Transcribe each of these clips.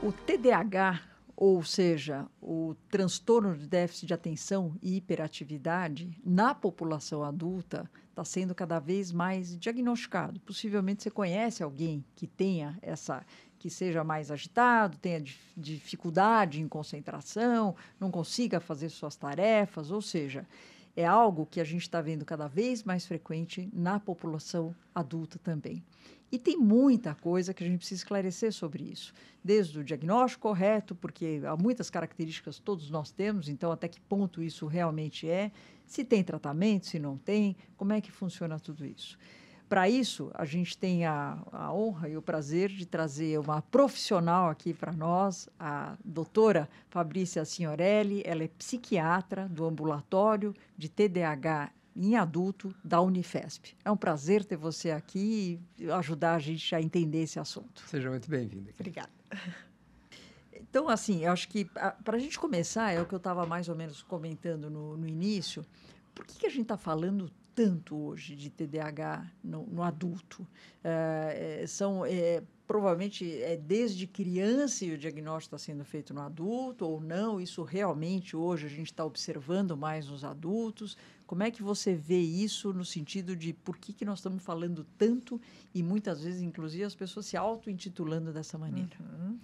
O TDAH, ou seja, o transtorno de déficit de atenção e hiperatividade, na população adulta, está sendo cada vez mais diagnosticado. Possivelmente você conhece alguém que tenha que seja mais agitado, tenha dificuldade em concentração, não consiga fazer suas tarefas, ou seja, é algo que a gente está vendo cada vez mais frequente na população adulta também. E tem muita coisa que a gente precisa esclarecer sobre isso, desde o diagnóstico correto, porque há muitas características que todos nós temos, então até que ponto isso realmente é, se tem tratamento, se não tem, como é que funciona tudo isso. Para isso, a gente tem a honra e o prazer de trazer uma profissional aqui para nós, a doutora Fabrícia Signorelli. Ela é psiquiatra do ambulatório de TDAH em adulto da Unifesp. É um prazer ter você aqui e ajudar a gente a entender esse assunto. Seja muito bem-vinda. Obrigada. Então, assim, eu acho que para a gente começar, é o que eu estava mais ou menos comentando no início, por que a gente está falando tanto hoje de TDAH no adulto? Provavelmente desde criança e o diagnóstico está sendo feito no adulto ou não? Isso realmente hoje a gente está observando mais nos adultos? Como é que você vê isso no sentido de por que nós estamos falando tanto e muitas vezes, inclusive, as pessoas se auto-intitulando dessa maneira? Uhum.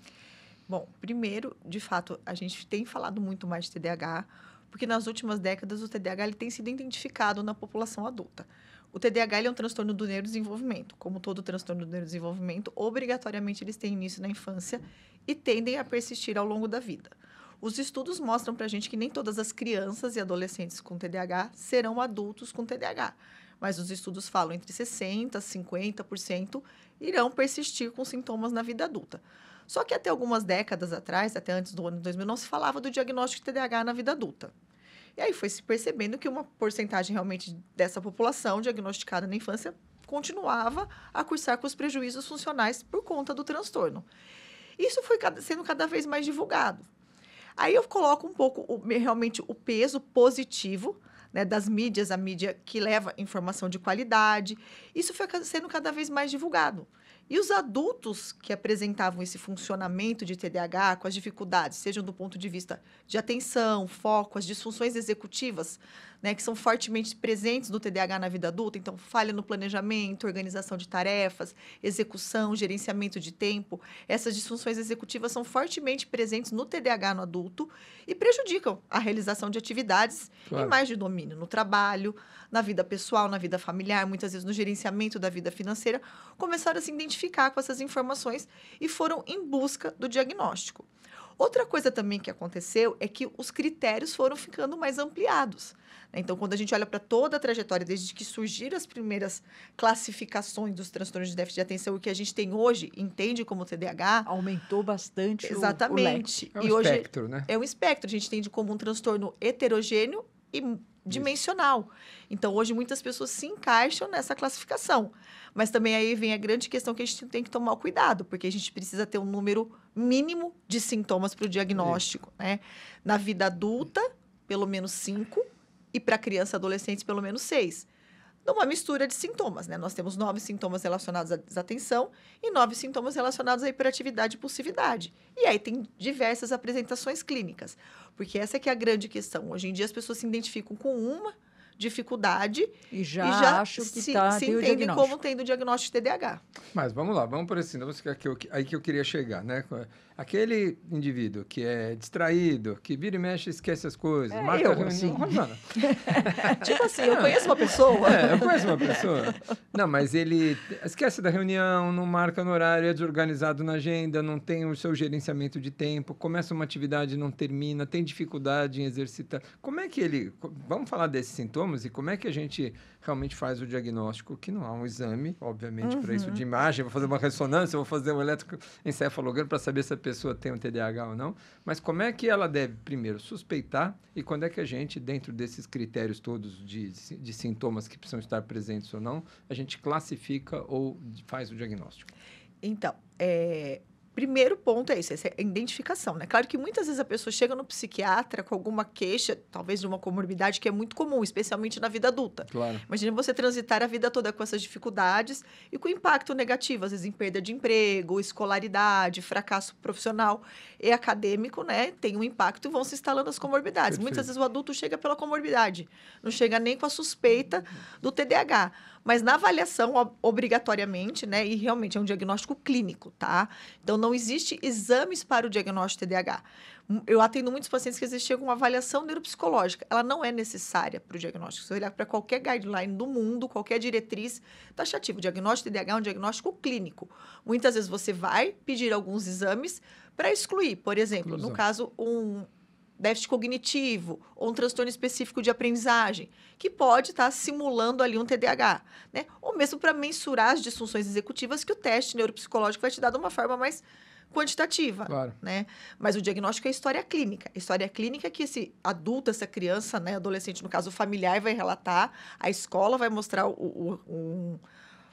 Bom, primeiro, de fato, a gente tem falado muito mais de TDAH, porque nas últimas décadas o TDAH ele tem sido identificado na população adulta. O TDAH ele é um transtorno do neurodesenvolvimento. Como todo transtorno do neurodesenvolvimento, obrigatoriamente eles têm início na infância e tendem a persistir ao longo da vida. Os estudos mostram para a gente que nem todas as crianças e adolescentes com TDAH serão adultos com TDAH, mas os estudos falam entre 60% a 50% irão persistir com sintomas na vida adulta. Só que até algumas décadas atrás, até antes do ano 2000, não se falava do diagnóstico de TDAH na vida adulta. E aí foi se percebendo que uma porcentagem realmente dessa população diagnosticada na infância continuava a cursar com os prejuízos funcionais por conta do transtorno. Isso foi sendo cada vez mais divulgado. Aí eu coloco um pouco realmente o peso positivo, né, das mídias, a mídia que leva informação de qualidade. Isso foi sendo cada vez mais divulgado. E os adultos que apresentavam esse funcionamento de TDAH com as dificuldades, sejam do ponto de vista de atenção, foco, as disfunções executivas, né, que são fortemente presentes no TDAH na vida adulta, então falha no planejamento, organização de tarefas, execução, gerenciamento de tempo. Essas disfunções executivas são fortemente presentes no TDAH no adulto e prejudicam a realização de atividades em mais de domínio, no trabalho, na vida pessoal, na vida familiar, muitas vezes no gerenciamento da vida financeira, começaram a se identificar com essas informações e foram em busca do diagnóstico. Outra coisa também que aconteceu é que os critérios foram ficando mais ampliados. Então, quando a gente olha para toda a trajetória, desde que surgiram as primeiras classificações dos transtornos de déficit de atenção, o que a gente tem hoje, entende como TDAH... Aumentou bastante exatamente. O leque. É um espectro, né? É um espectro. A gente entende como um transtorno heterogêneo e dimensional. Então, hoje, muitas pessoas se encaixam nessa classificação. Mas também aí vem a grande questão que a gente tem que tomar cuidado, porque a gente precisa ter um número mínimo de sintomas para o diagnóstico, né? Na vida adulta, pelo menos 5, e para criança e adolescentes, pelo menos 6. Numa mistura de sintomas, né? Nós temos 9 sintomas relacionados à desatenção e 9 sintomas relacionados à hiperatividade e impulsividade. E aí tem diversas apresentações clínicas, porque essa é que é a grande questão. Hoje em dia as pessoas se identificam com uma dificuldade e já acham que se entendem como tendo o diagnóstico de TDAH. Mas vamos lá, vamos por esse aí que eu queria chegar, né? Aquele indivíduo que é distraído, que vira e mexe e esquece as coisas, marca a reunião. Assim. Tipo assim, eu conheço uma pessoa. Eu conheço uma pessoa. Não, mas ele esquece da reunião, não marca no horário, é desorganizado na agenda, não tem o seu gerenciamento de tempo, começa uma atividade e não termina, tem dificuldade em exercitar. Como é que ele... Vamos falar desses sintomas e como é que a gente realmente faz o diagnóstico, que não há um exame, obviamente, para isso de imagem, vou fazer uma ressonância, vou fazer um eletroencefalograma para saber se a pessoa tem um TDAH ou não, mas como é que ela deve, primeiro, suspeitar e quando é que a gente, dentro desses critérios todos de sintomas que precisam estar presentes ou não, a gente classifica ou faz o diagnóstico? Então, primeiro ponto é isso, essa é a identificação, né? Claro que muitas vezes a pessoa chega no psiquiatra com alguma queixa, talvez de uma comorbidade que é muito comum, especialmente na vida adulta. Claro. Imagina você transitar a vida toda com essas dificuldades e com impacto negativo, às vezes em perda de emprego, escolaridade, fracasso profissional e acadêmico, né? Tem um impacto e vão se instalando as comorbidades. Perfeito. Muitas vezes o adulto chega pela comorbidade, não chega nem com a suspeita do TDAH. Mas na avaliação, obrigatoriamente, né? E realmente é um diagnóstico clínico, tá? Então, não existe exames para o diagnóstico de TDAH. Eu atendo muitos pacientes que existem com uma avaliação neuropsicológica. Ela não é necessária para o diagnóstico. Se você olhar para qualquer guideline do mundo, qualquer diretriz taxativa, o diagnóstico de TDAH é um diagnóstico clínico. Muitas vezes você vai pedir alguns exames para excluir. Por exemplo, no caso, um déficit cognitivo ou um transtorno específico de aprendizagem, que pode estar simulando ali um TDAH, né? Ou mesmo para mensurar as disfunções executivas que o teste neuropsicológico vai te dar de uma forma mais quantitativa, Claro. né? Mas o diagnóstico é história clínica. História clínica é que esse adulto, essa criança, né, adolescente, no caso o familiar, vai relatar, a escola vai mostrar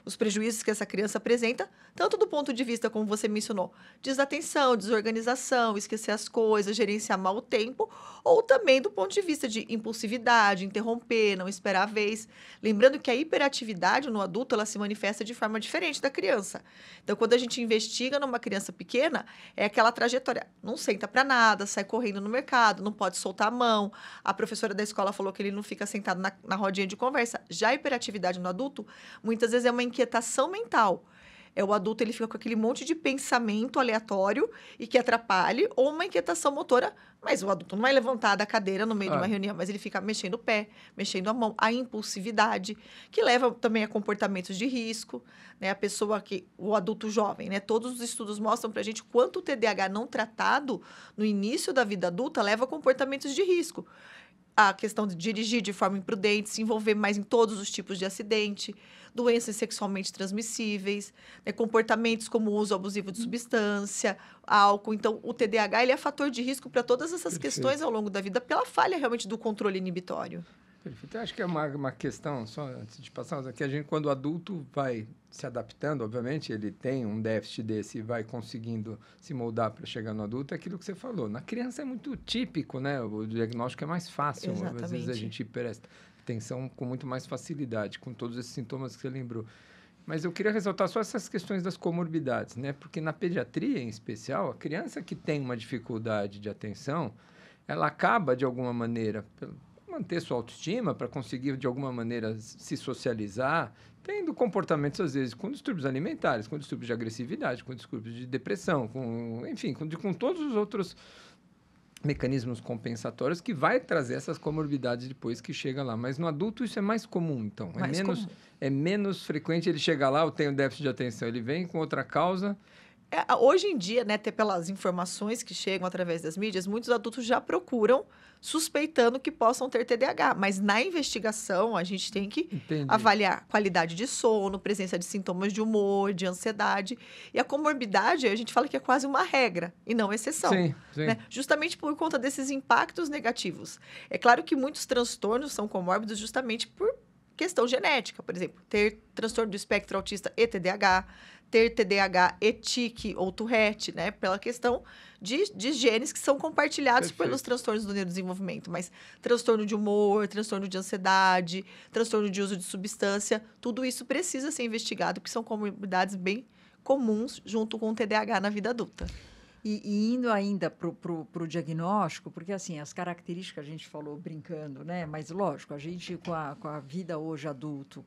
os prejuízos que essa criança apresenta, tanto do ponto de vista, como você mencionou, desatenção, desorganização, esquecer as coisas, gerenciar mal o tempo, ou também do ponto de vista de impulsividade, interromper, não esperar a vez. Lembrando que a hiperatividade no adulto, ela se manifesta de forma diferente da criança. Então, quando a gente investiga numa criança pequena, é aquela trajetória, não senta para nada, sai correndo no mercado, não pode soltar a mão, a professora da escola falou que ele não fica sentado na rodinha de conversa. Já a hiperatividade no adulto, muitas vezes é uma inquietação mental. O adulto, ele fica com aquele monte de pensamento aleatório e que atrapalhe, ou uma inquietação motora, mas o adulto não vai levantar da cadeira no meio de uma reunião, mas ele fica mexendo o pé, mexendo a mão, a impulsividade, que leva também a comportamentos de risco, né? O adulto jovem, né? Todos os estudos mostram pra gente quanto o TDAH não tratado no início da vida adulta leva a comportamentos de risco. A questão de dirigir de forma imprudente, se envolver mais em todos os tipos de acidente, doenças sexualmente transmissíveis, né, comportamentos como o uso abusivo de substância, álcool. Então, o TDAH ele é fator de risco para todas essas questões ao longo da vida, pela falha realmente do controle inibitório. Perfeito. Eu acho que é uma questão, só antes de passar, que a gente, quando o adulto vai se adaptando, obviamente, ele tem um déficit desse e vai conseguindo se moldar para chegar no adulto, é aquilo que você falou. Na criança é muito típico, né? O diagnóstico é mais fácil. Exatamente. Às vezes a gente presta atenção com muito mais facilidade, com todos esses sintomas que você lembrou. Mas eu queria ressaltar só essas questões das comorbidades, né? Porque na pediatria, em especial, a criança que tem uma dificuldade de atenção, ela acaba, de alguma maneira, manter sua autoestima, para conseguir, de alguma maneira, se socializar, tendo comportamentos, às vezes, com distúrbios alimentares, com distúrbios de agressividade, com distúrbios de depressão, enfim, com todos os outros mecanismos compensatórios que vai trazer essas comorbidades depois que chega lá. Mas no adulto isso é mais comum, então. É menos frequente ele chegar lá, eu tenho déficit de atenção, ele vem com outra causa. Hoje em dia, né, até pelas informações que chegam através das mídias, muitos adultos já procuram suspeitando que possam ter TDAH. Mas na investigação, a gente tem que avaliar qualidade de sono, presença de sintomas de humor, de ansiedade. E a comorbidade, a gente fala que é quase uma regra e não exceção. Sim. Né? Justamente por conta desses impactos negativos. É claro que muitos transtornos são comórbidos justamente por questão genética. Por exemplo, ter transtorno do espectro autista e TDAH, ter TDAH e TIC ou Tourette, né? Pela questão de genes que são compartilhados pelos transtornos do neurodesenvolvimento. Mas transtorno de humor, transtorno de ansiedade, transtorno de uso de substância, tudo isso precisa ser investigado, porque são comorbidades bem comuns junto com o TDAH na vida adulta. E indo ainda para o diagnóstico, porque assim, as características a gente falou brincando, né? Mas lógico, a gente com a vida hoje adulto,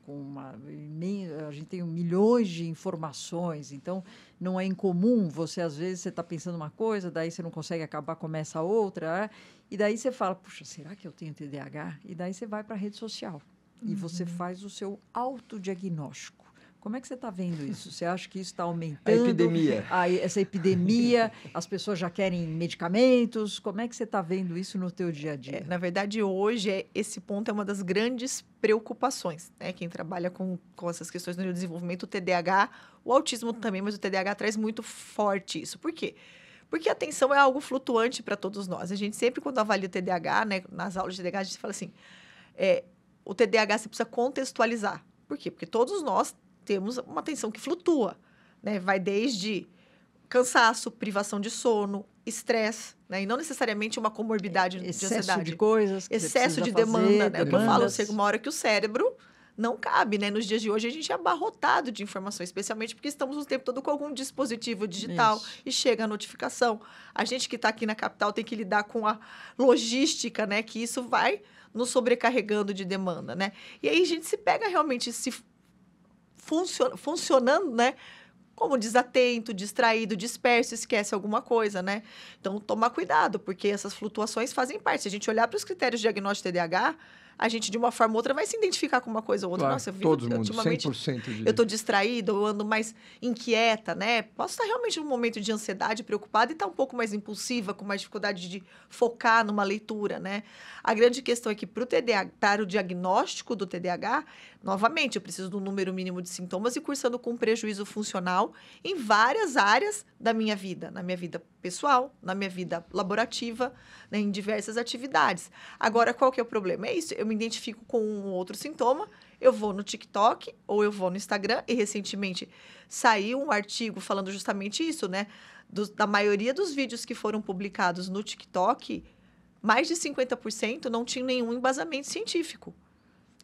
a gente tem milhões de informações, então não é incomum às vezes você está pensando uma coisa, daí você não consegue acabar, começa outra, e daí você fala, puxa, será que eu tenho TDAH? E daí você vai para a rede social e você faz o seu autodiagnóstico. Como é que você está vendo isso? Você acha que isso está aumentando? A epidemia. Essa epidemia, as pessoas já querem medicamentos. Como é que você está vendo isso no teu dia a dia? Na verdade, hoje, esse ponto é uma das grandes preocupações, né? Quem trabalha com essas questões do neurodesenvolvimento, o TDAH, o autismo também, mas o TDAH traz muito forte isso. Por quê? Porque a atenção é algo flutuante para todos nós. A gente sempre, quando avalia o TDAH, né, nas aulas de TDAH, a gente fala assim, o TDAH você precisa contextualizar. Por quê? Porque todos nós temos uma atenção que flutua, né? Vai desde cansaço, privação de sono, estresse, né? E não necessariamente uma comorbidade de Excesso ansiedade. de coisas que você Excesso precisa de fazer, demanda, né? É o que eu falo, demandas. chega uma hora que o cérebro não cabe, né? Nos dias de hoje, a gente é abarrotado de informações, especialmente porque estamos o tempo todo com algum dispositivo digital Isso. e chega a notificação. A gente que está aqui na capital tem que lidar com a logística, né? Que isso vai nos sobrecarregando de demanda, né? E aí a gente se pega realmente funcionando, né? Como desatento, distraído, disperso, esquece alguma coisa, né? Então, tomar cuidado, porque essas flutuações fazem parte. Se a gente olhar para os critérios de diagnóstico de TDAH, a gente, de uma forma ou outra, vai se identificar com uma coisa ou outra. Claro, Nossa, eu vi todo mundo, ultimamente 100% de... eu estou distraída, eu ando mais inquieta, né? Posso estar realmente num momento de ansiedade, preocupada e estar um pouco mais impulsiva, com mais dificuldade de focar numa leitura, né? A grande questão é que para o diagnóstico do TDAH, novamente, eu preciso de um número mínimo de sintomas e cursando com prejuízo funcional em várias áreas da minha vida. Na minha vida pessoal, na minha vida laborativa, né, em diversas atividades. Agora, qual que é o problema? É isso, eu me identifico com um outro sintoma, eu vou no TikTok ou eu vou no Instagram, e recentemente saiu um artigo falando justamente isso, né? Da maioria dos vídeos que foram publicados no TikTok, mais de 50% não tinham nenhum embasamento científico.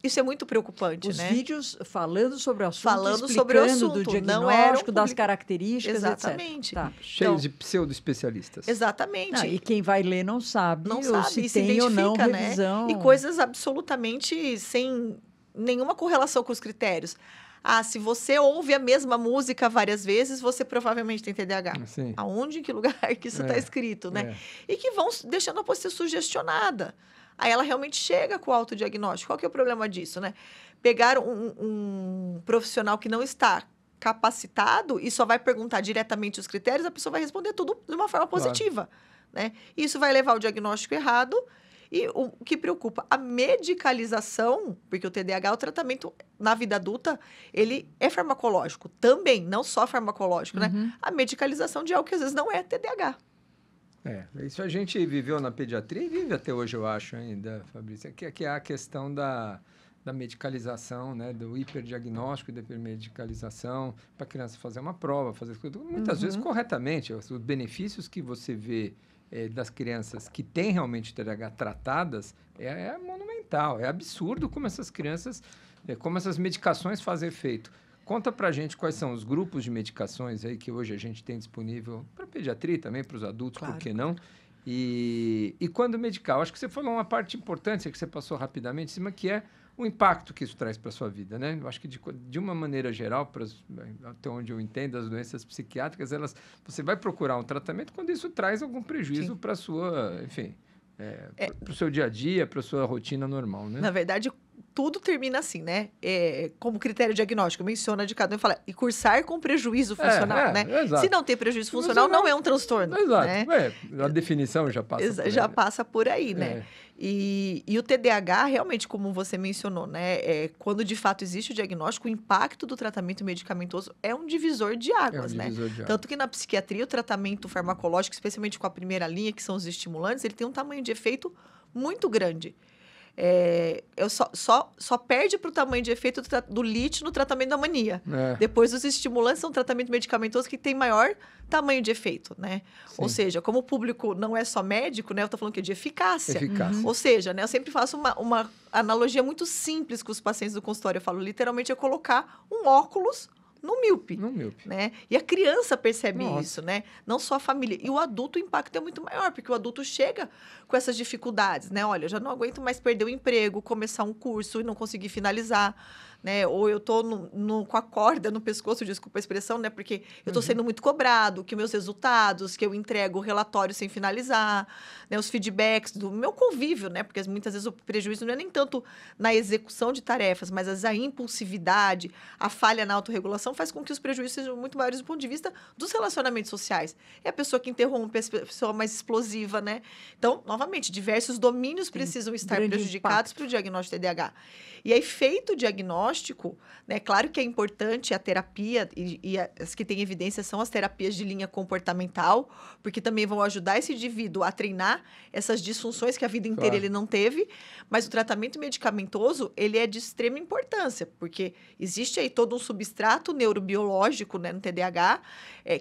Isso é muito preocupante, Os né? vídeos falando sobre o assunto, Falando explicando sobre o assunto, do não eram diagnóstico, das public- características, Exatamente. etc. Tá. Cheios Então, de pseudo-especialistas. Exatamente. Não, e quem vai ler não sabe, Não ou sabe, se e se tem ou não identifica, né? revisão. E coisas absolutamente sem nenhuma correlação com os critérios. Ah, se você ouve a mesma música várias vezes, você provavelmente tem TDAH. Sim. Aonde, em que lugar que isso está É, escrito, né? é. E que vão deixando a pessoa sugestionada. Aí ela realmente chega com o autodiagnóstico. Qual que é o problema disso, né? Pegar um profissional que não está capacitado e só vai perguntar diretamente os critérios, a pessoa vai responder tudo de uma forma positiva, né? Isso vai levar ao diagnóstico errado. E o que preocupa, a medicalização, porque o TDAH, o tratamento na vida adulta, ele é farmacológico também, não só farmacológico, né? A medicalização de algo que às vezes não é TDAH. Isso a gente viveu na pediatria e vive até hoje, eu acho ainda, Fabrício, que é a questão da medicalização, né, do hiperdiagnóstico e da hipermedicalização, para a criança fazer uma prova, fazer muitas vezes corretamente. Os benefícios que você vê das crianças que têm realmente TDAH tratadas é monumental, é absurdo como essas crianças, como essas medicações fazem efeito. Conta pra gente quais são os grupos de medicações aí que hoje a gente tem disponível para pediatria e também para os adultos, Claro. por que não? E quando medicar, eu acho que você falou uma parte importante que você passou rapidamente em cima, que é o impacto que isso traz para a sua vida, né? Eu acho que de uma maneira geral, até onde eu entendo, as doenças psiquiátricas, você vai procurar um tratamento quando isso traz algum prejuízo para a sua, enfim, para o seu dia a dia, para a sua rotina normal, né? Na verdade, tudo termina assim, né? Como critério diagnóstico, menciona de cada um e fala, e cursar com prejuízo funcional, né? Exato. Se não tem prejuízo funcional, não é um transtorno. Exato. Né? A definição já passa por aí, Já né? passa por aí, né? E o TDAH, realmente, como você mencionou, né? Quando de fato existe o diagnóstico, o impacto do tratamento medicamentoso é um divisor de águas, né? divisor de águas. Tanto que na psiquiatria, o tratamento farmacológico, especialmente com a primeira linha, que são os estimulantes, ele tem um tamanho de efeito muito grande. Só perde para o tamanho de efeito do lítio no tratamento da mania. Depois, os estimulantes são um tratamento medicamentoso que tem maior tamanho de efeito, né? Sim. Ou seja, como o público não é só médico, né? Eu estou falando que é de eficácia. Eficácia. Ou seja, né? Eu sempre faço uma analogia muito simples com os pacientes do consultório. Eu falo, literalmente, é colocar um óculos no míope. No míope. Né? E a criança percebe Nossa. isso, né? Não só a família. E o adulto, o impacto é muito maior, porque o adulto chega com essas dificuldades, né? Olha, eu já não aguento mais perder o emprego, começar um curso e não conseguir finalizar, né? Ou eu tô com a corda no pescoço, desculpa a expressão, né? Porque eu tô sendo muito cobrado, que meus resultados, que eu entrego o relatório sem finalizar, né? Os feedbacks do meu convívio, né? Porque muitas vezes o prejuízo não é nem tanto na execução de tarefas, mas a impulsividade, a falha na autorregulação faz com que os prejuízos sejam muito maiores do ponto de vista dos relacionamentos sociais. É a pessoa que interrompe, a pessoa mais explosiva, né? Então, novamente, diversos domínios precisam estar grande prejudicados para o diagnóstico de TDAH. E aí, feito o diagnóstico, diagnóstico, né? Claro que é importante a terapia, e as que têm evidência são as terapias de linha comportamental, porque também vão ajudar esse indivíduo a treinar essas disfunções que a vida inteira Claro. ele não teve, mas o tratamento medicamentoso, ele é de extrema importância, porque existe aí todo um substrato neurobiológico, né, no TDAH,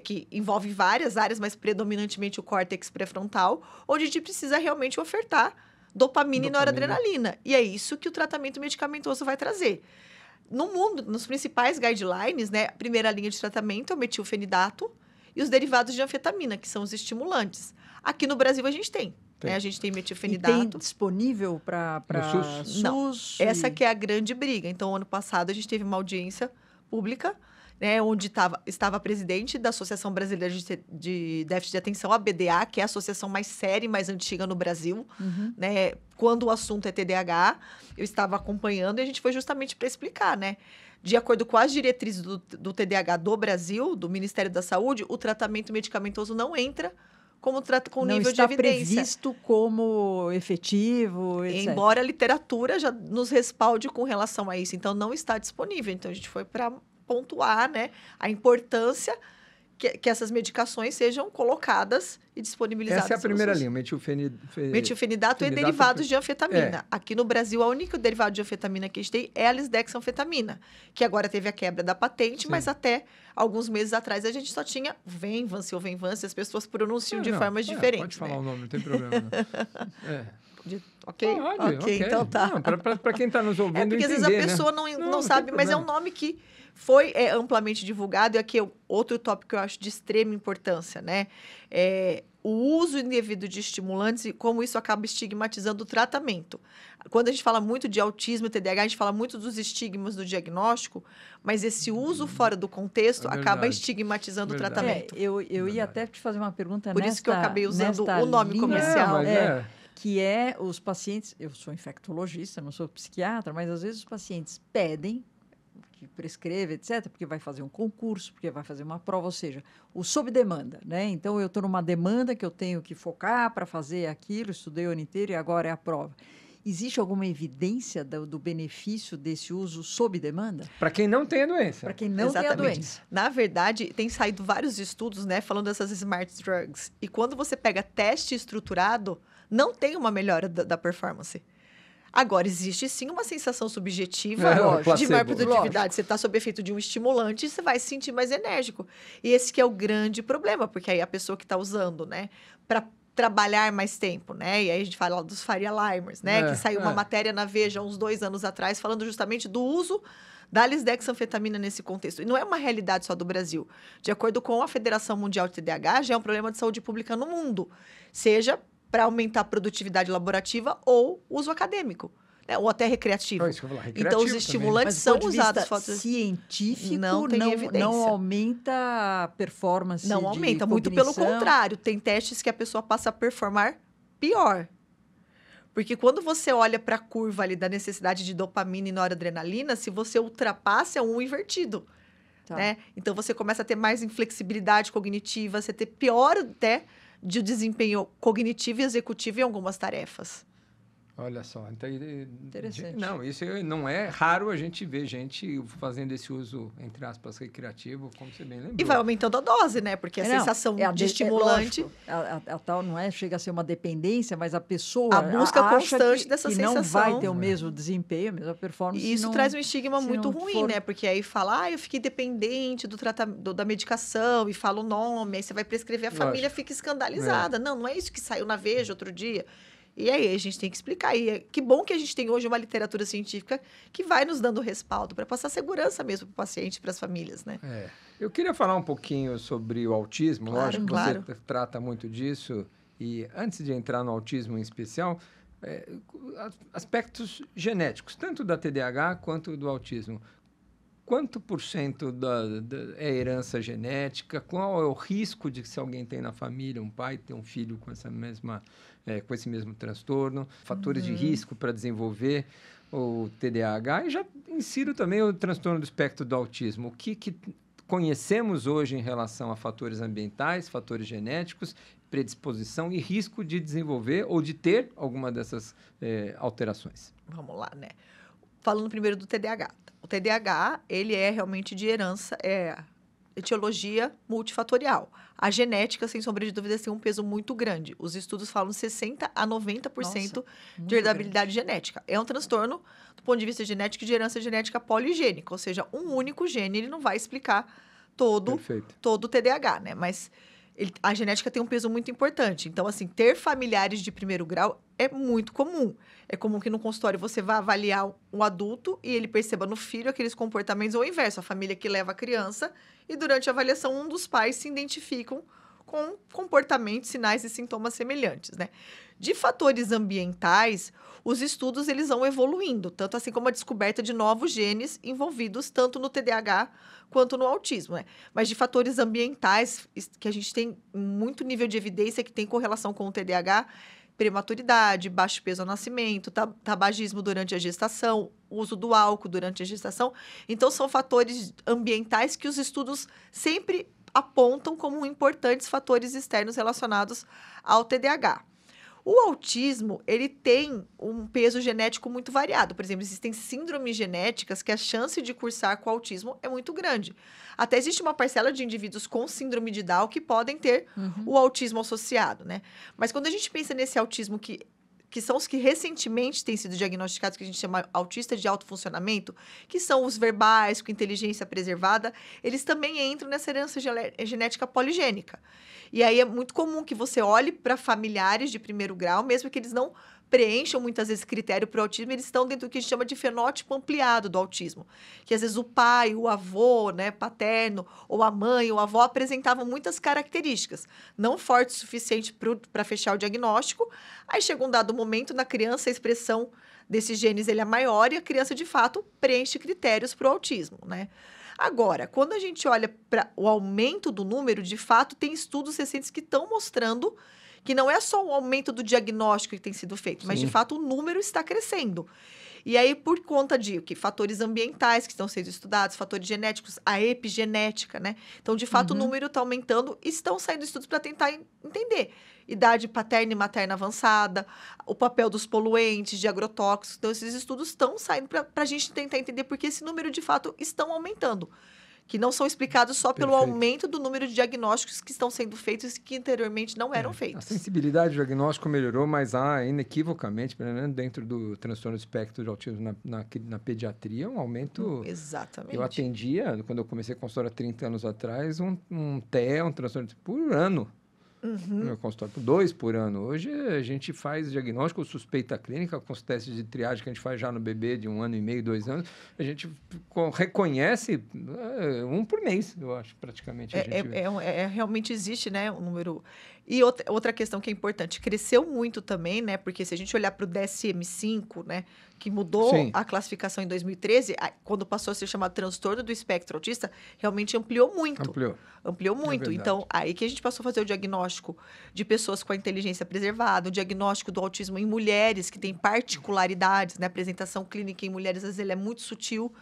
que envolve várias áreas, mas predominantemente o córtex pré-frontal, onde a gente precisa realmente ofertar dopamina e noradrenalina. E é isso que o tratamento medicamentoso vai trazer. No mundo, nos principais guidelines, né, a primeira linha de tratamento é o metilfenidato e os derivados de anfetamina, que são os estimulantes. Aqui no Brasil a gente tem. Né? A gente tem E metilfenidato. tem disponível para SUS? Não. SUS? Essa que é a grande briga. Então, ano passado, a gente teve uma audiência pública, né, onde estava a presidente da Associação Brasileira de Déficit de Atenção, a BDA, que é a associação mais séria e mais antiga no Brasil. Né? Quando o assunto é TDAH, eu estava acompanhando e a gente foi justamente para explicar, né? De acordo com as diretrizes do TDAH do Brasil, do Ministério da Saúde, o tratamento medicamentoso não entra com não nível de está evidência. previsto como efetivo, etc. Embora a literatura já nos respalde com relação a isso. Então, não está disponível. Então, a gente foi para pontuar, né, a importância que essas medicações sejam colocadas e disponibilizadas. Essa é a primeira SUS. linha, Metilfenidato e derivados de anfetamina. Aqui no Brasil, o único derivado de anfetamina que a gente tem é a lisdexanfetamina, que agora teve a quebra da patente, Sim. mas até alguns meses atrás a gente só tinha Venvance ou Venvance, as pessoas pronunciam de formas diferentes. Pode falar né? o nome, não tem problema. Não. Ok? Ok, Então tá. Para quem está nos ouvindo Porque às entender, vezes a pessoa não sabe, tem mas é um problema. nome que foi amplamente divulgado, e aqui é outro tópico que eu acho de extrema importância, né? O uso indevido de estimulantes e como isso acaba estigmatizando o tratamento. Quando a gente fala muito de autismo e TDAH, a gente fala muito dos estigmas do diagnóstico, mas esse uso fora do contexto acaba verdade. estigmatizando o Verdade. tratamento. Eu ia até te fazer uma pergunta Por isso que eu acabei usando o nome linha, comercial. que é os pacientes... Eu sou infectologista, não sou psiquiatra, mas às vezes os pacientes pedem que prescreve, etc., porque vai fazer um concurso, porque vai fazer uma prova, ou seja, o sob demanda, né? Então, eu estou numa demanda que eu tenho que focar para fazer aquilo, estudei o ano inteiro e agora é a prova. Existe alguma evidência do benefício desse uso sob demanda? Para quem não tem a doença. Para quem não tem a doença. Na verdade, tem saído vários estudos, né, falando dessas smart drugs. E quando você pega teste estruturado, não tem uma melhora da performance. Agora, existe sim uma sensação subjetiva de maior produtividade. Você está sob efeito de um estimulante, você vai se sentir mais enérgico. E esse que é o grande problema, porque aí a pessoa que está usando, né, para trabalhar mais tempo, né? E aí a gente fala dos Faria Limers, né? Que saiu uma matéria na Veja uns 2 anos atrás falando justamente do uso da lisdexanfetamina nesse contexto. E não é uma realidade só do Brasil. De acordo com a Federação Mundial de TDAH, já é um problema de saúde pública no mundo. Seja para aumentar a produtividade laborativa ou uso acadêmico, né? Ou até recreativo. Isso que eu vou falar, Então, os estimulantes são usados. Científico não tem evidência. Não aumenta a performance. Não aumenta, de muito cognição. pelo contrário. Tem testes que a pessoa passa a performar pior. Porque quando você olha para a curva ali da necessidade de dopamina e noradrenalina, se você ultrapassa, é um invertido. Tá. Né? Então, você começa a ter mais inflexibilidade cognitiva, você ter pior até de desempenho cognitivo e executivo em algumas tarefas. Olha só. Então, Interessante. Não, isso não é raro a gente ver gente fazendo esse uso, entre aspas, recreativo, como você bem lembrou. E vai aumentando a dose, né? Porque a sensação de estimulante... A tal não é, chega a ser uma dependência, mas a pessoa A busca acha constante dessa que sensação. não vai ter o mesmo desempenho, a mesma performance. E isso traz um estigma muito ruim, for... né? Porque aí fala, eu fiquei dependente da medicação, e fala o nome, aí você vai prescrever, a família fica escandalizada. Não é isso que saiu na Veja outro dia. E aí a gente tem que explicar. E que bom que a gente tem hoje uma literatura científica que vai nos dando respaldo para passar segurança mesmo para o paciente e para as famílias, né? Eu queria falar um pouquinho sobre o autismo. Claro, lógico, você trata muito disso. E antes de entrar no autismo em especial, aspectos genéticos, tanto da TDAH quanto do autismo. Quanto por cento é herança genética? Qual é o risco de que, se alguém tem na família, um pai ter um filho com com esse mesmo transtorno? Fatores de risco para desenvolver o TDAH? E já insiro também o transtorno do espectro do autismo. O que conhecemos hoje em relação a fatores ambientais, fatores genéticos, predisposição e risco de desenvolver ou de ter alguma dessas alterações? Vamos lá, né? falando primeiro do TDAH. O TDAH, ele é realmente de herança, etiologia multifatorial. A genética, sem sombra de dúvidas, tem um peso muito grande. Os estudos falam 60% a 90% de herdabilidade genética. É um transtorno, do ponto de vista genético, de herança genética poligênica, ou seja, um único gene ele não vai explicar todo o TDAH, né? Mas a genética tem um peso muito importante. Então, assim, ter familiares de primeiro grau é muito comum. É comum que no consultório você vá avaliar um adulto e ele perceba no filho aqueles comportamentos, ou o inverso, a família que leva a criança e durante a avaliação um dos pais se identificam com comportamentos, sinais e sintomas semelhantes, né? De fatores ambientais, os estudos eles vão evoluindo, tanto assim como a descoberta de novos genes envolvidos tanto no TDAH quanto no autismo, né? Mas de fatores ambientais, que a gente tem muito nível de evidência que tem correlação com o TDAH, prematuridade, baixo peso ao nascimento, tabagismo durante a gestação, uso do álcool durante a gestação. Então, são fatores ambientais que os estudos sempre apontam como importantes fatores externos relacionados ao TDAH. O autismo, ele tem um peso genético muito variado. Por exemplo, existem síndromes genéticas que a chance de cursar com autismo é muito grande. Até existe uma parcela de indivíduos com síndrome de Down que podem ter o autismo associado, né? Mas quando a gente pensa nesse autismo que são os que recentemente têm sido diagnosticados, que a gente chama autista de alto funcionamento, que são os verbais, com inteligência preservada, eles também entram nessa herança genética poligênica. E aí é muito comum que você olhe para familiares de primeiro grau, mesmo que eles não preencham muitas vezes critério para o autismo, eles estão dentro do que a gente chama de fenótipo ampliado do autismo. Que às vezes o pai, o avô, né, paterno, ou a mãe, ou a avó apresentavam muitas características, não fortes o suficiente para fechar o diagnóstico. Aí chega um dado momento na criança, a expressão desses genes ele é maior e a criança, de fato, preenche critérios para o autismo, né? Agora, quando a gente olha para o aumento do número, de fato, tem estudos recentes que estão mostrando que não é só o aumento do diagnóstico que tem sido feito, mas, de fato, o número está crescendo. E aí, por conta de fatores ambientais que estão sendo estudados, fatores genéticos, a epigenética, né? Então, de fato, o número está aumentando e estão saindo estudos para tentar entender idade paterna e materna avançada, o papel dos poluentes, de agrotóxicos. Então, esses estudos estão saindo para a gente tentar entender por que esse número, de fato, estão aumentando. Que não são explicados só pelo aumento do número de diagnósticos que estão sendo feitos e que anteriormente não eram feitos. A sensibilidade do diagnóstico melhorou, mas há inequivocamente, pelo menos dentro do transtorno do espectro de autismo na pediatria, um aumento... Exatamente. Eu atendia, quando eu comecei a consultório há 30 anos atrás, um TEA, um transtorno por ano. No meu consultório, 2 por ano. Hoje a gente faz diagnóstico, suspeita clínica, com os testes de triagem que a gente faz já no bebê de 1 ano e meio, 2 anos. A gente reconhece 1 por mês, eu acho, praticamente. Realmente existe, né, um número... E outra questão que é importante, cresceu muito também, né? Porque se a gente olhar para o DSM-5, né? Que mudou a classificação em 2013, quando passou a ser chamado transtorno do espectro autista, realmente ampliou muito. Ampliou muito. Então, aí que a gente passou a fazer o diagnóstico de pessoas com a inteligência preservada, o diagnóstico do autismo em mulheres que têm particularidades, né? A apresentação clínica em mulheres, às vezes, ela é muito sutil.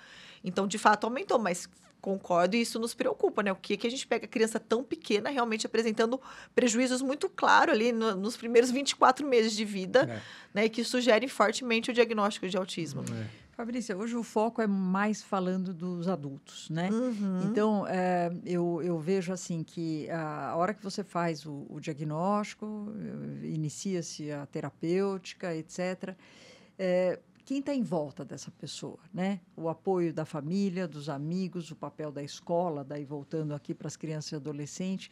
Então, de fato, aumentou, mas... Concordo, e isso nos preocupa, né? O que a gente pega a criança tão pequena realmente apresentando prejuízos muito claros ali nos primeiros 24 meses de vida, né? E que sugerem fortemente o diagnóstico de autismo. Fabrícia, hoje o foco é mais falando dos adultos, né? Então, eu vejo assim que a hora que você faz o diagnóstico, inicia-se a terapêutica, etc., quem está em volta dessa pessoa, né? O apoio da família, dos amigos, o papel da escola, daí voltando aqui para as crianças e adolescentes.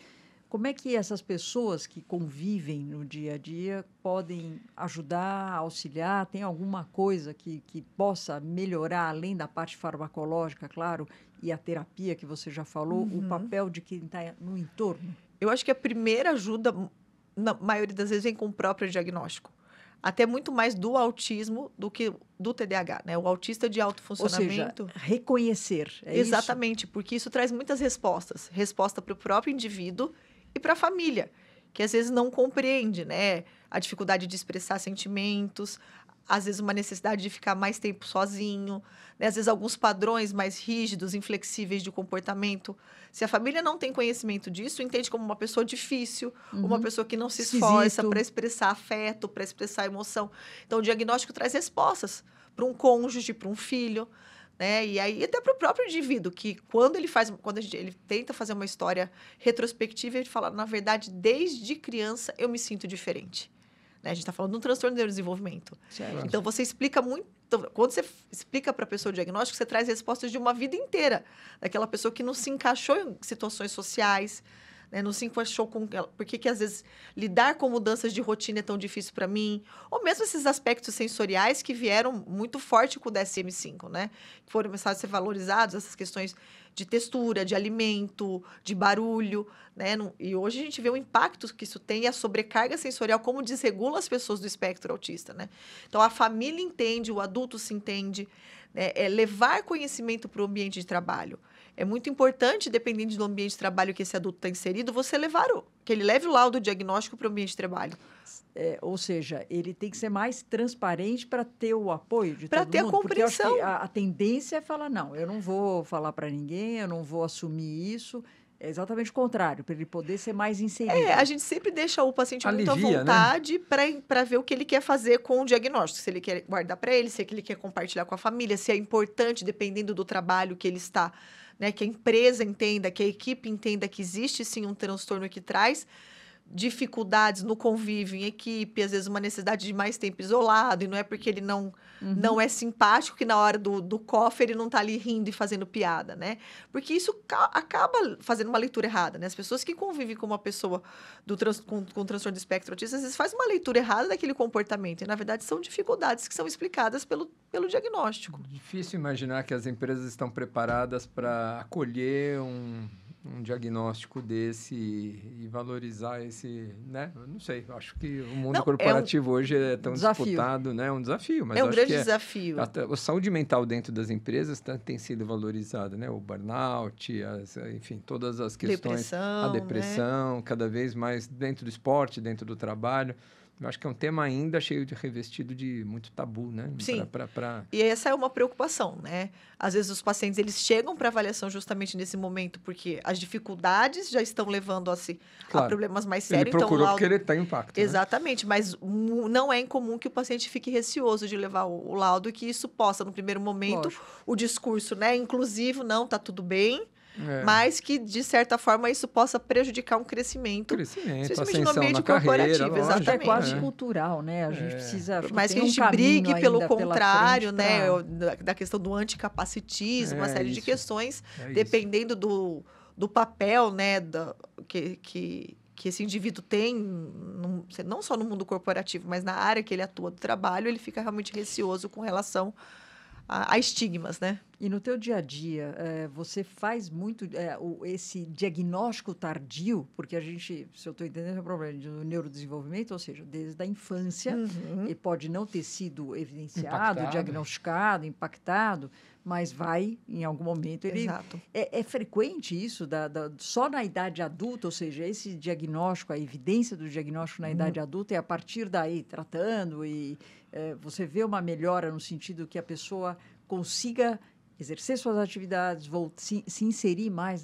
Como é que essas pessoas que convivem no dia a dia podem ajudar, auxiliar? Tem alguma coisa que possa melhorar, além da parte farmacológica, claro, e a terapia que você já falou, o papel de quem está no entorno? Eu acho que a primeira ajuda, na maioria das vezes, vem com o próprio diagnóstico. Até muito mais do autismo do que do TDAH, né? O autista de alto funcionamento... Ou seja, reconhecer, Exatamente, porque isso traz muitas respostas. Resposta para o próprio indivíduo e para a família, que às vezes não compreende, né? A dificuldade de expressar sentimentos, às vezes uma necessidade de ficar mais tempo sozinho, né? Às vezes alguns padrões mais rígidos, inflexíveis de comportamento. Se a família não tem conhecimento disso, entende como uma pessoa difícil, uma pessoa que não se esforça para expressar afeto, para expressar emoção. Então, o diagnóstico traz respostas para um cônjuge, para um filho, né? E aí até para o próprio indivíduo, que quando ele tenta fazer uma história retrospectiva, ele fala, na verdade, desde criança eu me sinto diferente. Né? A gente está falando de um transtorno de neurodesenvolvimento. Certo. Então, você explica muito. Então, quando você explica para a pessoa o diagnóstico, você traz respostas de uma vida inteira. Daquela pessoa que não se encaixou em situações sociais, né? Não se encaixou com... Por que, às vezes, lidar com mudanças de rotina é tão difícil para mim? Ou mesmo esses aspectos sensoriais que vieram muito forte com o DSM-5, né? Que foram começados a ser valorizados, essas questões de textura, de alimento, de barulho, né? E hoje a gente vê o impacto que isso tem e a sobrecarga sensorial, como desregula as pessoas do espectro autista, né? Então, a família entende, o adulto se entende, né? É levar conhecimento para o ambiente de trabalho. É muito importante, dependendo do ambiente de trabalho que esse adulto está inserido, você que ele leve o laudo diagnóstico para o ambiente de trabalho. Ou seja, ele tem que ser mais transparente para ter o apoio de todo mundo. Para ter a compreensão. Porque eu acho que a tendência é falar, não, eu não vou falar para ninguém, eu não vou assumir isso. É exatamente o contrário, para ele poder ser mais inserido. A gente sempre deixa o paciente muito à Alivia, vontade, né? para ver o que ele quer fazer com o diagnóstico. Se ele quer guardar para ele, se ele quer compartilhar com a família, se é importante, dependendo do trabalho que ele está, né? Que a empresa entenda, que a equipe entenda que existe sim um transtorno que traz dificuldades no convívio em equipe, às vezes uma necessidade de mais tempo isolado, e não é porque ele não é simpático que na hora do coffee ele não está ali rindo e fazendo piada, né? Porque isso acaba fazendo uma leitura errada, né? As pessoas que convivem com uma pessoa com transtorno de espectro autista, às vezes faz uma leitura errada daquele comportamento, e na verdade são dificuldades que são explicadas pelo diagnóstico. Difícil imaginar que as empresas estão preparadas para acolher um diagnóstico desse e valorizar esse, né? Eu não sei, eu acho que o mundo corporativo hoje é tão disputado, né? É um desafio, mas é um acho grande que desafio. A saúde mental dentro das empresas tem sido valorizada, né? O burnout, enfim, todas as questões, a depressão, né? Cada vez mais dentro do esporte, dentro do trabalho. Eu acho que é um tema ainda revestido de muito tabu, né? Sim. E essa é uma preocupação, né? Às vezes os pacientes eles chegam para avaliação justamente nesse momento porque as dificuldades já estão levando a problemas mais sérios. Ele procurou porque ele tem impacto. Exatamente, né? Mas não é incomum que o paciente fique receoso de levar o laudo e que isso possa, no primeiro momento, o discurso, né, inclusivo, não, tá tudo bem. Mas que, de certa forma, isso possa prejudicar um crescimento. Principalmente no ambiente corporativo, exatamente. É quase cultural, né? A gente precisa... Mas que a gente brigue pelo contrário, né? Da questão do anticapacitismo, uma série de questões, dependendo do papel, né? Que esse indivíduo tem, não só no mundo corporativo, mas na área que ele atua do trabalho, ele fica realmente receoso com relação a estigmas, né? E no teu dia a dia, você faz muito esse diagnóstico tardio, porque a gente, se eu estou entendendo, é um problema do neurodesenvolvimento, ou seja, desde a infância, ele pode não ter sido evidenciado, diagnosticado, impactado, mas vai, em algum momento, ele... Exato. É frequente isso, só na idade adulta, ou seja, esse diagnóstico, a evidência do diagnóstico na idade adulta, é a partir daí, tratando, e você vê uma melhora no sentido que a pessoa consiga exercer suas atividades, se inserir mais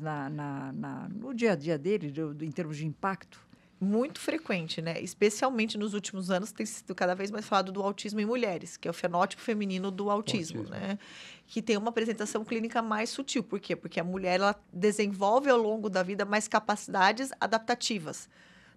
no dia a dia dele, em termos de impacto? Muito frequente, né? Especialmente nos últimos anos, tem sido cada vez mais falado do autismo em mulheres, que é o fenótipo feminino do autismo, né? Que tem uma apresentação clínica mais sutil. Por quê? Porque a mulher ela desenvolve ao longo da vida mais capacidades adaptativas.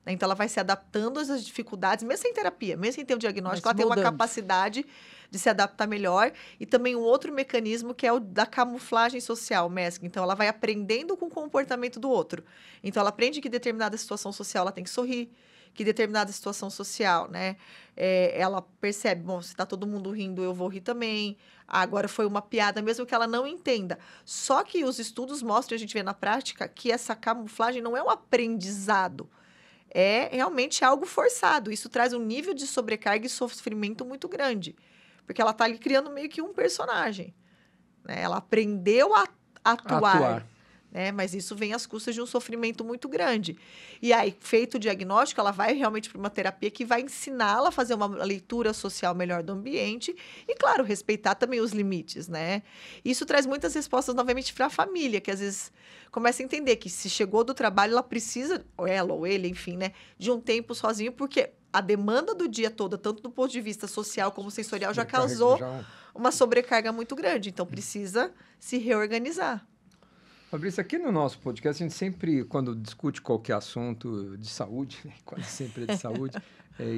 Né? Então, ela vai se adaptando às dificuldades, mesmo sem terapia, mesmo sem ter o diagnóstico, ela tem uma capacidade de se adaptar melhor. E também um outro mecanismo que é o da camuflagem social, mescla. Então, ela vai aprendendo com o comportamento do outro. Então, ela aprende que determinada situação social ela tem que sorrir, que determinada situação social, né? Ela percebe, bom, se está todo mundo rindo, eu vou rir também. Agora foi uma piada, mesmo que ela não entenda. Só que os estudos mostram, a gente vê na prática, que essa camuflagem não é um aprendizado. É realmente algo forçado. Isso traz um nível de sobrecarga e sofrimento muito grande. Porque ela está ali criando meio que um personagem. Né? Ela aprendeu a atuar. Né? Mas isso vem às custas de um sofrimento muito grande. E aí, feito o diagnóstico, ela vai realmente para uma terapia que vai ensiná-la a fazer uma leitura social melhor do ambiente e, claro, respeitar também os limites, né? Isso traz muitas respostas, novamente, para a família, que às vezes começa a entender que se chegou do trabalho, ela precisa, ou ela ou ele, enfim, né, de um tempo sozinho, porque a demanda do dia todo, tanto do ponto de vista social como sensorial, já causou uma sobrecarga muito grande. Então, precisa se reorganizar. Fabrício, aqui no nosso podcast, a gente sempre, quando discute qualquer assunto de saúde, quase sempre é de saúde,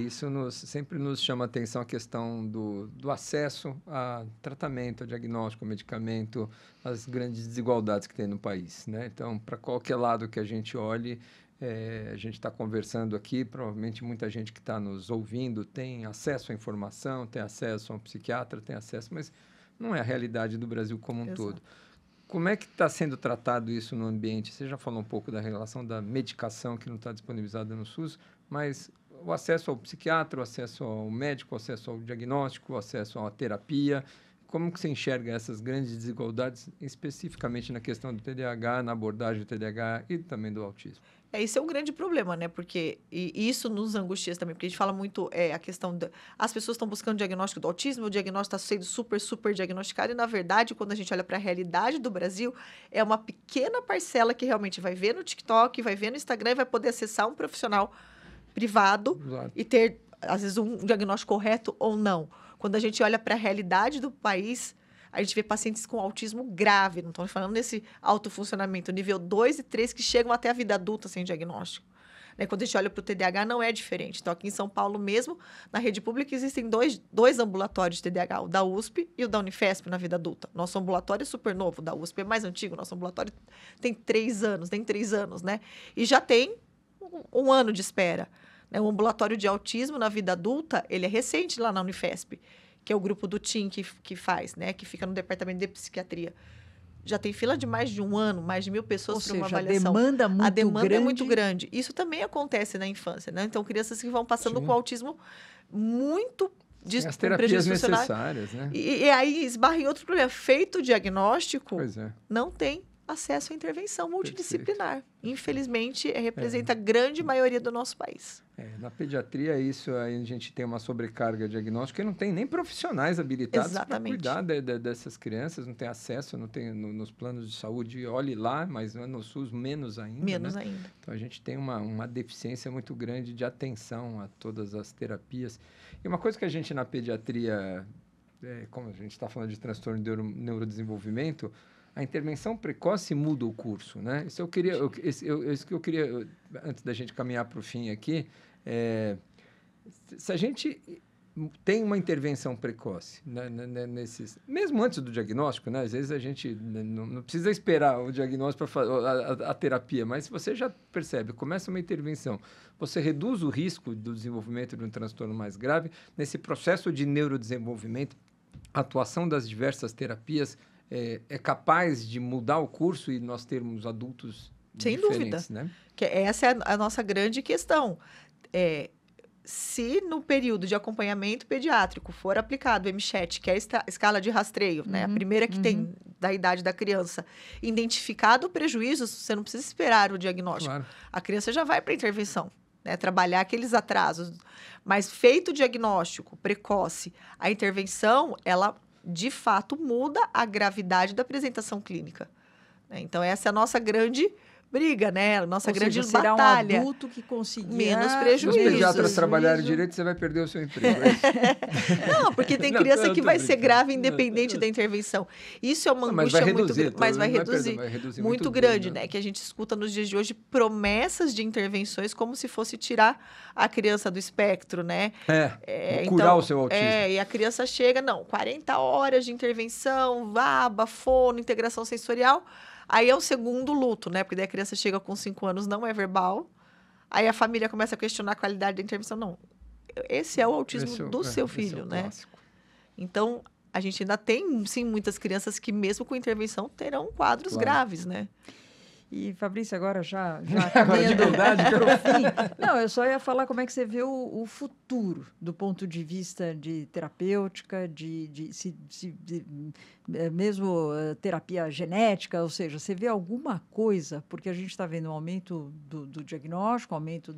isso sempre nos chama a atenção a questão do acesso a tratamento, a diagnóstico, a medicamento, as grandes desigualdades que tem no país, né? Então, para qualquer lado que a gente olhe, a gente está conversando aqui, provavelmente muita gente que está nos ouvindo tem acesso à informação, tem acesso a um psiquiatra, tem acesso, mas não é a realidade do Brasil como um todo. Como é que está sendo tratado isso no ambiente? Você já falou um pouco da relação da medicação que não está disponibilizada no SUS, mas o acesso ao psiquiatra, o acesso ao médico, o acesso ao diagnóstico, o acesso à terapia, como que você enxerga essas grandes desigualdades, especificamente na questão do TDAH, na abordagem do TDAH e também do autismo? Isso é um grande problema, né? Porque e isso nos angustia também, porque a gente fala muito a questão as pessoas estão buscando diagnóstico do autismo, o diagnóstico está sendo super diagnosticado, e na verdade, quando a gente olha para a realidade do Brasil, é uma pequena parcela que realmente vai ver no TikTok, vai ver no Instagram e vai poder acessar um profissional privado e ter, às vezes, um diagnóstico correto ou não. Quando a gente olha para a realidade do país, a gente vê pacientes com autismo grave, não estamos falando desse autofuncionamento, nível 2 e 3, que chegam até a vida adulta sem diagnóstico. Né? Quando a gente olha para o TDAH, não é diferente. Então, aqui em São Paulo mesmo, na rede pública, existem dois ambulatórios de TDAH, o da USP e o da Unifesp na vida adulta. Nosso ambulatório é super novo, o da USP é mais antigo, nosso ambulatório tem 3 anos, né? E já tem um ano de espera. Né? O ambulatório de autismo na vida adulta, ele é recente lá na Unifesp, que é o grupo do TIM que faz, né? Que fica no departamento de psiquiatria. Já tem fila de mais de um ano, mais de 1.000 pessoas para uma avaliação. A demanda é muito grande. Isso também acontece na infância, né? Então, crianças que vão passando com autismo muito as terapias necessárias, né? E aí esbarra em outro problema. Feito o diagnóstico, não tem acesso à intervenção multidisciplinar. Perfeito. Infelizmente, representa a grande maioria do nosso país. Na pediatria, isso aí a gente tem uma sobrecarga diagnóstica e não tem nem profissionais habilitados para cuidar dessas crianças, não tem acesso, não tem nos planos de saúde, olhe lá, mas no SUS menos ainda. Menos ainda. Então, a gente tem uma deficiência muito grande de atenção a todas as terapias. E uma coisa que a gente na pediatria, como a gente está falando de transtorno de neurodesenvolvimento, a intervenção precoce muda o curso, né? Isso isso que eu queria, antes da gente caminhar para o fim aqui, se a gente tem uma intervenção precoce, né, mesmo antes do diagnóstico, né? Às vezes a gente não precisa esperar o diagnóstico para fazer a terapia, mas se você já percebe, começa uma intervenção, você reduz o risco do desenvolvimento de um transtorno mais grave. Nesse processo de neurodesenvolvimento, a atuação das diversas terapias é capaz de mudar o curso e nós termos adultos sem diferentes, dúvida, né? Que essa é a nossa grande questão. Se no período de acompanhamento pediátrico for aplicado o MCHAT, que é a escala de rastreio, né? A primeira que tem da idade da criança, identificado o prejuízo, você não precisa esperar o diagnóstico. Claro. A criança já vai para a intervenção, né? Trabalhar aqueles atrasos. Mas feito o diagnóstico precoce, a intervenção, ela de fato muda a gravidade da apresentação clínica. Então, essa é a nossa grande briga, né? A nossa grande será batalha. Um adulto que conseguir menos prejuízo. Se os pediatras trabalharem direito, você vai perder o seu emprego. Não, porque tem criança que vai ser grave independente da intervenção. Isso é uma angústia muito grande, mas vai reduzir muito grande, né? Que a gente escuta nos dias de hoje promessas de intervenções como se fosse tirar a criança do espectro, né? Curar o seu autismo. E a criança chega, 40 horas de intervenção, aba, fono, integração sensorial. Aí é o segundo luto, né? Porque daí a criança chega com 5 anos, não é verbal. Aí a família começa a questionar a qualidade da intervenção. Não, esse é o autismo do seu filho, né? Clássico. Então, a gente ainda tem, sim, muitas crianças que mesmo com intervenção terão quadros graves, né? E, Fabrício, agora já caminhando para o fim. Não, eu só ia falar como é que você vê o futuro do ponto de vista de terapêutica, mesmo terapia genética, ou seja, você vê alguma coisa, porque a gente está vendo um aumento do diagnóstico, aumento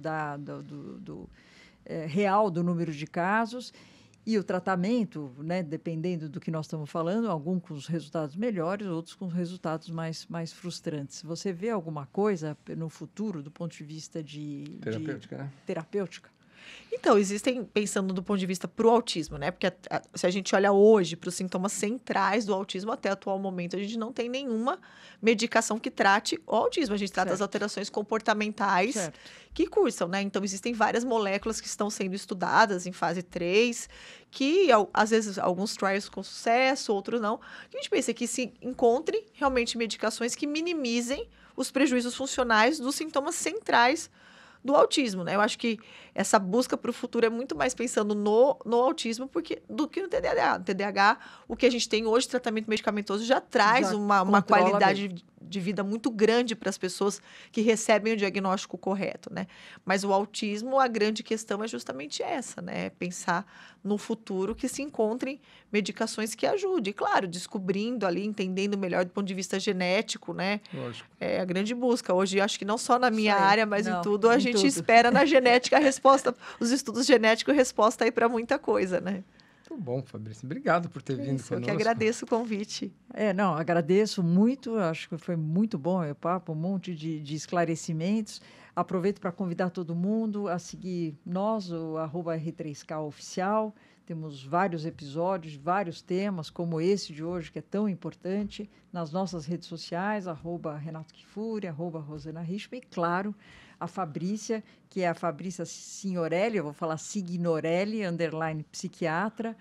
real do número de casos. E o tratamento, né, dependendo do que nós estamos falando, alguns com os resultados melhores, outros com resultados mais frustrantes. Você vê alguma coisa no futuro, do ponto de vista terapêutica, né? Terapêutica? Então, existem, pensando do ponto de vista para o autismo, né? Porque se a gente olha hoje para os sintomas centrais do autismo, até o atual momento, a gente não tem nenhuma medicação que trate o autismo. A gente trata as alterações comportamentais que cursam, né? Então, existem várias moléculas que estão sendo estudadas em fase 3, que às vezes alguns trials com sucesso, outros não. A gente pensa que se encontre realmente medicações que minimizem os prejuízos funcionais dos sintomas centrais do autismo, né? Eu acho que essa busca para o futuro é muito mais pensando no autismo do que no TDAH. No TDAH, o que a gente tem hoje, tratamento medicamentoso, já traz uma qualidade de vida muito grande para as pessoas que recebem o diagnóstico correto, né? Mas o autismo, a grande questão é justamente essa, né? Pensar no futuro que se encontrem medicações que ajudem. Claro, descobrindo ali, entendendo melhor do ponto de vista genético, né? Lógico. É a grande busca. Hoje, acho que não só na minha área, mas em tudo, a gente tudo. espera na genética a resposta, os estudos genéticos, resposta aí para muita coisa, né? Muito bom, Fabrício. Obrigado por ter vindo conosco. Eu que agradeço o convite. Agradeço muito. Acho que foi muito bom o papo, um monte de esclarecimentos. Aproveito para convidar todo mundo a seguir nós, o @R3K Oficial. Temos vários episódios, vários temas, como esse de hoje, que é tão importante, nas nossas redes sociais, @Renato Kfouri, @Rosana Richman, e, claro, a Fabrícia, que é a Fabrícia Signorelli, eu vou falar Signorelli, _psiquiatra,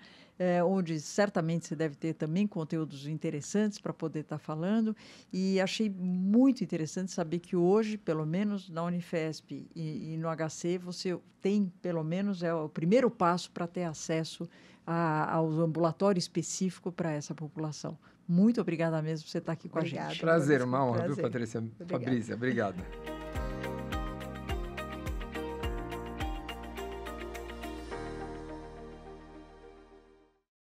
onde certamente você deve ter também conteúdos interessantes para poder estar falando. E achei muito interessante saber que hoje, pelo menos na Unifesp e no HC, você tem, pelo menos, o primeiro passo para ter acesso ao ambulatório específico para essa população. Muito obrigada mesmo por você estar aqui com a gente. Prazer, uma honra, viu, Patrícia? Obrigada. Fabrícia, obrigado.